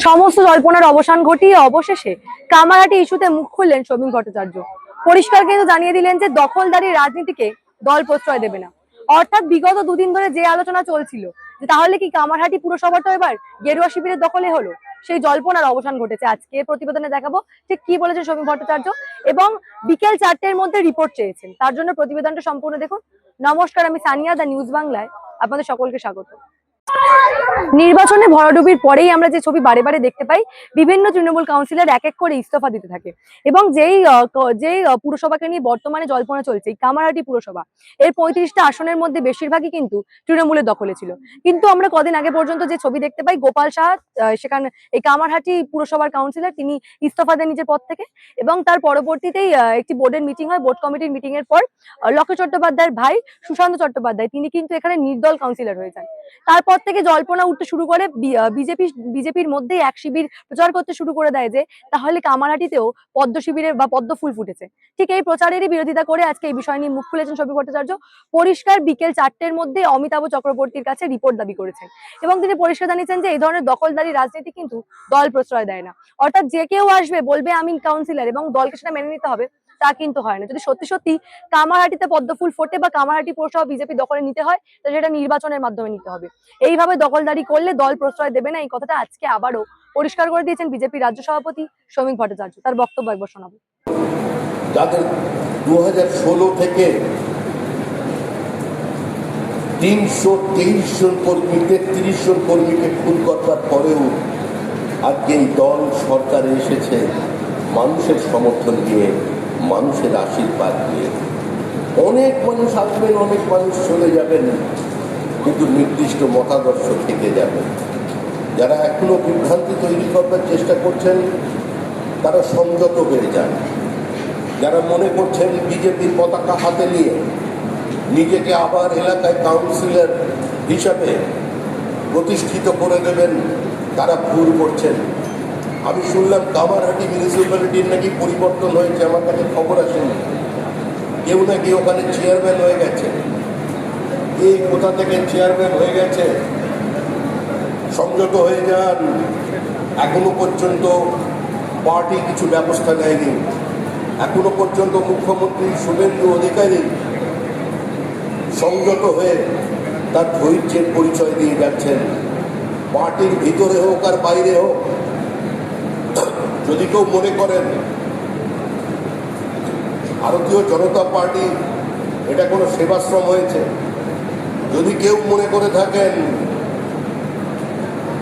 সমস্ত জল্পনার অবসান ঘটিয়ে অবশেষে কামারহাটি ইস্যুতে মুখ খুললেন শৌভিক ভট্টাচার্য। পরিষ্কার কিন্তু জানিয়ে দিলেন যে দখলদারি রাজনীতিকে দল প্রশ্রয় দেবে না। অর্থাৎ বিগত দুদিন ধরে যে আলোচনা চলছিল যে তাহলে কি কামারহাটি পুরসভাটা এবার গেরুয়া শিবিরের দখলে হলো, সেই জল্পনার অবসান ঘটেছে। আজকে প্রতিবেদনে দেখাবো ঠিক কি বলেছেন শৌভিক ভট্টাচার্য, এবং বিকেল 4টের মধ্যে রিপোর্ট চেয়েছেন। তার জন্য প্রতিবেদনটা সম্পূর্ণ দেখুন। নমস্কার, আমি সানিয়া, দা নিউজ বাংলায় আপনাদের সকলকে স্বাগত। নির্বাচনে ভরাডুবির পরেই আমরা যে ছবি বারে বারে দেখতে পাই, বিভিন্ন তৃণমূল কাউন্সিলর এক এক করে ইস্তফা দিতে থাকে, এবং যেই পুরসভাকে নিয়ে বর্তমানে জল্পনা চলছে কামারহাটি পুরসভা, এর 35টা আসনের মধ্যে বেশিরভাগই কিন্তু তৃণমূলের দখলে ছিল। কিন্তু আমরা কদিন আগে পর্যন্ত যে ছবি দেখতে পাই, গোপাল সাহা সেখানে এই কামারহাটি পুরসভার কাউন্সিলর, তিনি ইস্তফা দেন নিজের পদ থেকে, এবং তার পরবর্তীতেই একটি বোর্ডের মিটিং হয়। বোর্ড কমিটির মিটিং এর পর লক্ষ্য চট্টোপাধ্যায়ের ভাই সুশান্ত চট্টোপাধ্যায় তিনি কিন্তু এখানে নির্দল কাউন্সিলর হয়ে যান। তারপর থেকে জল্পনা উঠতে শুরু করে, বিজেপির মধ্যেই এক শিবির প্রচার করতে শুরু করে দেয় যে তাহলে কামারহাটিতেও পদ্ম শিবিরের বা পদ্ম ফুল ফুটেছে। ঠিক এই প্রচারেরই বিরোধিতা করে আজকে এই বিষয় নিয়ে মুখ খুলেছেন শৌভিক ভট্টাচার্য। পরিষ্কার বিকেল 4টের মধ্যে অমিতাভ চক্রবর্তীর কাছে রিপোর্ট দাবি করেছেন, এবং তিনি পরিষ্কার জানিয়েছেন যে এই ধরনের দখলদারি রাজনীতি কিন্তু দল প্রশ্রয় দেয় না। অর্থাৎ যে কেউ আসবে বলবে আমি কাউন্সিলর এবং দলকে সেটা মেনে নিতে হবে, তা কিন্তু হয় না। যদি সত্যি সত্যি কামারহাটিতে পদ্ম ফুল ফোটে বা কামারহাটি পৌরসভা বিজেপি দখলে নিতে হয়, তাহলে সেটা নির্বাচনের মাধ্যমে নিতে হবে। এইভাবে দখলদারি করলে দল প্রশ্রয় দেবে না, এই কথাটা আজকে আবারও পরিষ্কার করে দিয়েছেন বিজেপি রাজ্য সভাপতি শৌভিক ভট্টাচার্য। তার বক্তব্য একবার শোনাবো। যাদের 2016 থেকে 323 জন কর্মী, 33 জন কর্মীকে খুন করবার পরেও আজকে এই দল সরকারে এসেছে মানুষের সমর্থন দিয়ে, মানুষের আশীর্বাদ দিয়ে। অনেক মানুষ আসবেন, অনেক মানুষ চলে যাবেন, কিন্তু নির্দিষ্ট মতাদর্শ থেকে যাবে। যারা এখনো বিভ্রান্তি তৈরি করবার চেষ্টা করছেন তারা সংযত হয়ে যান। যারা মনে করছেন বিজেপির পতাকা হাতে নিয়ে নিজেকে আবার এলাকায় কাউন্সিলর হিসাবে প্রতিষ্ঠিত করে দেবেন, তারা ভুল করছেন। আমি শুনলাম কামারহাটি মিউনিসিপ্যালিটির নাকি পরিবর্তন হয়েছে, আমার কাছে খবর আসেনি। কেউ নাকি ওখানে চেয়ারম্যান হয়ে গেছে। এই কোথা থেকে চেয়ারম্যান হয়ে গেছে? সংযত হয়ে যান। এখনো পর্যন্ত পার্টি কিছু ব্যবস্থা নেয়নি। এখনো পর্যন্ত মুখ্যমন্ত্রী শুভেন্দু অধিকারী সংযত হয়ে তার ধৈর্যের পরিচয় দিয়ে যাচ্ছেন। পার্টির ভিতরে হোক আর বাইরে হোক, যদি কেউ মনে করেন ভারতীয় জনতা পার্টি এটা কোনো সেবাশ্রম হয়েছে, যদি কেউ মনে করে থাকেন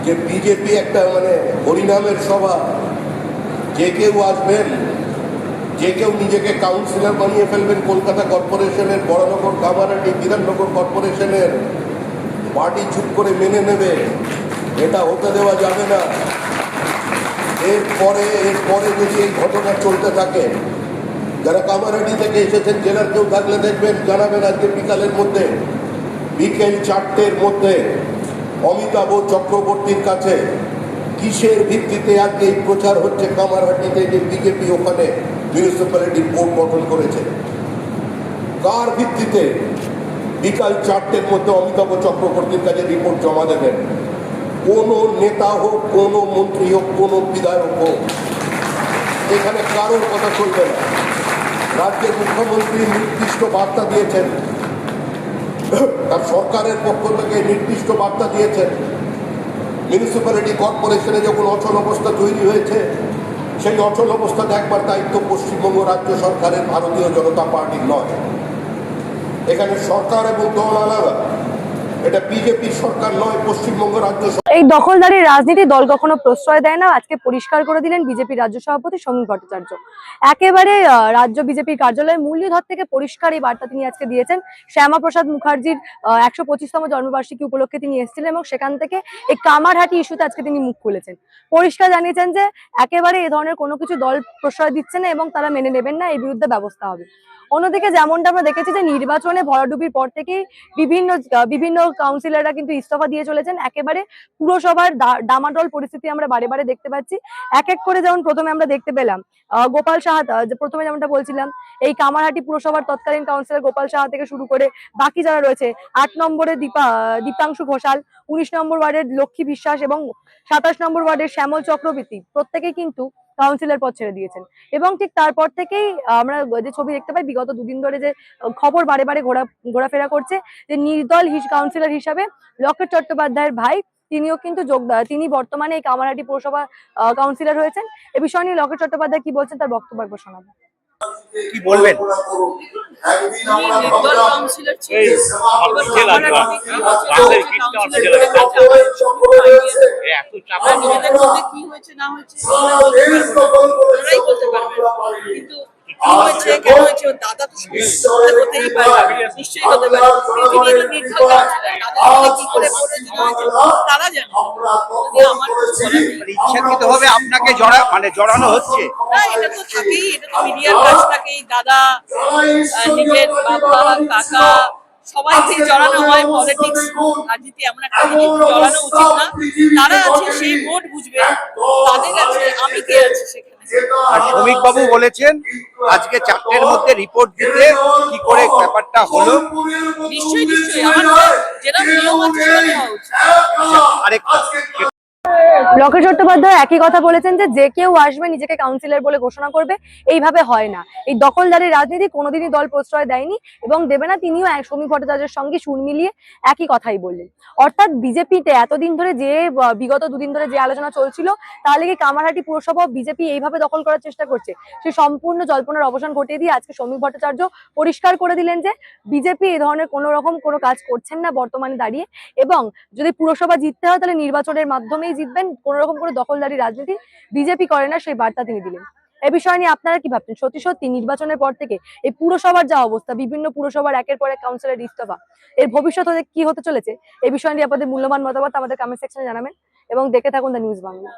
যে বিজেপি একটা হরিনামের সভা, যে কেউ আসবেন, যে কেউ নিজেকে কাউন্সিলর বানিয়ে ফেলবেন কলকাতা কর্পোরেশনের, বড়নগর, কামারহাটি, বিধাননগর কর্পোরেশনের, পার্টি চুপ করে মেনে নেবে, এটা হতে দেওয়া যাবে না। এরপরে যদি এই ঘটনা চলতে থাকে, যারা কামারহাটি থেকে এসেছেন, জেলার কেউ থাকলে দেখবেন, জানাবেন। আজকে বিকেল 4টের মধ্যে অমিতাভ চক্রবর্তীর কাছে কিসের ভিত্তিতে আজকে এই প্রচার হচ্ছে কামারহাটিতে যে বিজেপি ওখানে মিউনিসিপ্যালিটির বোর্ড গঠন করেছে? কার ভিত্তিতে বিকাল 4টের মধ্যে অমিতাভ চক্রবর্তীর কাছে রিপোর্ট জমা দেবেন? কোন নেতা হোক, কোন মন্ত্রী হোক, কোন বিধায়ক হোক, এখানে কারোর কথা চলবে না। রাজ্যের মুখ্যমন্ত্রী নির্দিষ্ট বার্তা দিয়েছেন, তার সরকারের পক্ষ থেকে নির্দিষ্ট বার্তা দিয়েছেন। মিউনিসিপ্যালিটি কর্পোরেশনে যখন অচল অবস্থা তৈরি হয়েছে, সেই অচল অবস্থা দেখবার দায়িত্ব পশ্চিমবঙ্গ রাজ্য সরকারের, ভারতীয় জনতা পার্টির নয়। এখানে সরকার এবং দল আলাদা। এটা বিজেপি সরকার নয়, পশ্চিমবঙ্গ রাজ্য। এই দখলদারি রাজনীতি দল কখনো প্রশ্রয় দেয় না, আজকে পরিষ্কার করে দিলেন বিজেপি রাজ্য সভাপতি শৌভিক ভট্টাচার্য। একেবারে রাজ্য বিজেপির কার্যালয়ের মুরলীধর থেকে পরিষ্কার এই বার্তা তিনি আজকে দিয়েছেন। শ্যামাপ্রসাদ মুখার্জির 125তম জন্মবার্ষিকী উপলক্ষে তিনি এসেছিলেন, এবং সেখান থেকে এই কামারহাটি ইস্যুতে আজকে তিনি মুখ খুলেছেন। পরিষ্কার জানিয়েছেন যে একেবারে এ ধরনের কোনো কিছু দল প্রশ্রয় দিচ্ছে না এবং তারা মেনে নেবেন না, এর বিরুদ্ধে ব্যবস্থা হবে। অন্যদিকে যেমনটা আমরা দেখেছি যে নির্বাচনে ভরাডুবির পর থেকেই বিভিন্ন কাউন্সিলররা কিন্তু ইস্তফা দিয়ে চলেছেন। একেবারে পুরসভার ডামাডোল পরিস্থিতি আমরা বারে বারে দেখতে পাচ্ছি। এক এক করে যেমন প্রথমে আমরা দেখতে পেলাম গোপাল সাহা, যে প্রথমে যেমনটা বলছিলাম, এই কামারহাটি পুরসভার তৎকালীন কাউন্সিলর গোপাল সাহা থেকে শুরু করে বাকি যারা রয়েছে, ৮ নম্বরে দীপাংশু ঘোষাল, ১৯ নম্বর ওয়ার্ডের লক্ষ্মী বিশ্বাস এবং ২৭ নম্বর ওয়ার্ডের শ্যামল চক্রবর্তী, প্রত্যেকেই কিন্তু কাউন্সিলর পদ ছেড়ে দিয়েছেন। এবং ঠিক তারপর থেকেই আমরা যে ছবি দেখতে পাই, বিগত দুদিন ধরে যে খবর বারে বারে ঘোরাফেরা করছে, যে নির্দল কাউন্সিলর হিসাবে লকেট চট্টোপাধ্যায়ের ভাই, তিনি বর্তমানে এই কামারহাটি পৌরসভা কাউন্সিলর হয়েছেন। এ বিষয় নিয়ে লকেট চট্টোপাধ্যায় কি বলছেন তার বক্তব্য একবার শোনাবো। কি বলবেন? নির্দল কাউন্সিলর ছিলেন। আমরা নিজেদের মধ্যে কি হয়েছে না হয়েছে ওরাই বলতে পারবেন, কিন্তু কি হয়েছে কেন হয়েছে ওর দাদা তো হতেই পারে, নিশ্চয়ই হতে পারে। তিনি তো নির্দল কাউন্সিলর, তাদের কি করে পড়েছে না হয়েছে তারা জানে। যদি আমার ইচ্ছাকৃতভাবে আপনাকে জড়ানো হচ্ছে না, এটা তো থাকেই, এটা তো মিডিয়ার কাজ থাকেই। দাদা, নিজের বাবা, কাকা সবাইকে জড়ানো হয়। পলিটিক্স, রাজনীতি এমন একটা জিনিস, জড়ানো উচিত না। তারা আছে, সেই ভোট বুঝবে, তাদের আছে, আমি কে আছে সেখানে। আর শ্রমিক বাবু বলেছেন আজকে 4টের মধ্যে রিপোর্ট দিতে, কি করে ব্যাপারটা হলো? নিশ্চয়ই নিশ্চয়ই আমার যেরকম নিয়ম আছে সেরকম হওয়া উচিত। আরেকটা লকেট চট্টোপাধ্যায় একই কথা বলেছেন যে কেউ আসবে নিজেকে কাউন্সিলর বলে ঘোষণা করবে, এইভাবে হয় না। এই দখলদারি রাজনীতি কোনোদিনই দল প্রশ্রয় দেয়নি এবং দেবে না। তিনিও শ্রমিক ভট্টাচার্যের সঙ্গে সুর মিলিয়ে একই কথাই বললেন। অর্থাৎ বিজেপিতে এতদিন ধরে যে বিগত দুদিন ধরে যে আলোচনা চলছিল, তাহলে কি কামারহাটি পুরসভা বিজেপি এইভাবে দখল করার চেষ্টা করছে, সে সম্পূর্ণ জল্পনার অবসান ঘটিয়ে দিয়ে আজকে শ্রমিক ভট্টাচার্য পরিষ্কার করে দিলেন যে বিজেপি এই ধরনের কোনো কাজ করছেন না বর্তমানে দাঁড়িয়ে। এবং যদি পুরসভা জিততে হয় তাহলে নির্বাচনের মাধ্যমেই জিতবেন, কোন রকম কোনো দখলদারি রাজনীতি বিজেপি করে না, সেই বার্তা তিনি দিলেন। এ বিষয় নিয়ে আপনারা কি ভাবছেন? সত্যি সত্যি নির্বাচনের পর থেকে এই পুরসভার যা অবস্থা, বিভিন্ন পুরসভার একের পর এক কাউন্সিলর ইস্তফা, এর ভবিষ্যৎ কি হতে চলেছে, এই বিষয় নিয়ে আপনাদের মূল্যবান মতামত আমাদের কমেন্ট সেকশনে জানাবেন এবং দেখে থাকুন দ্য নিউজ বাংলা।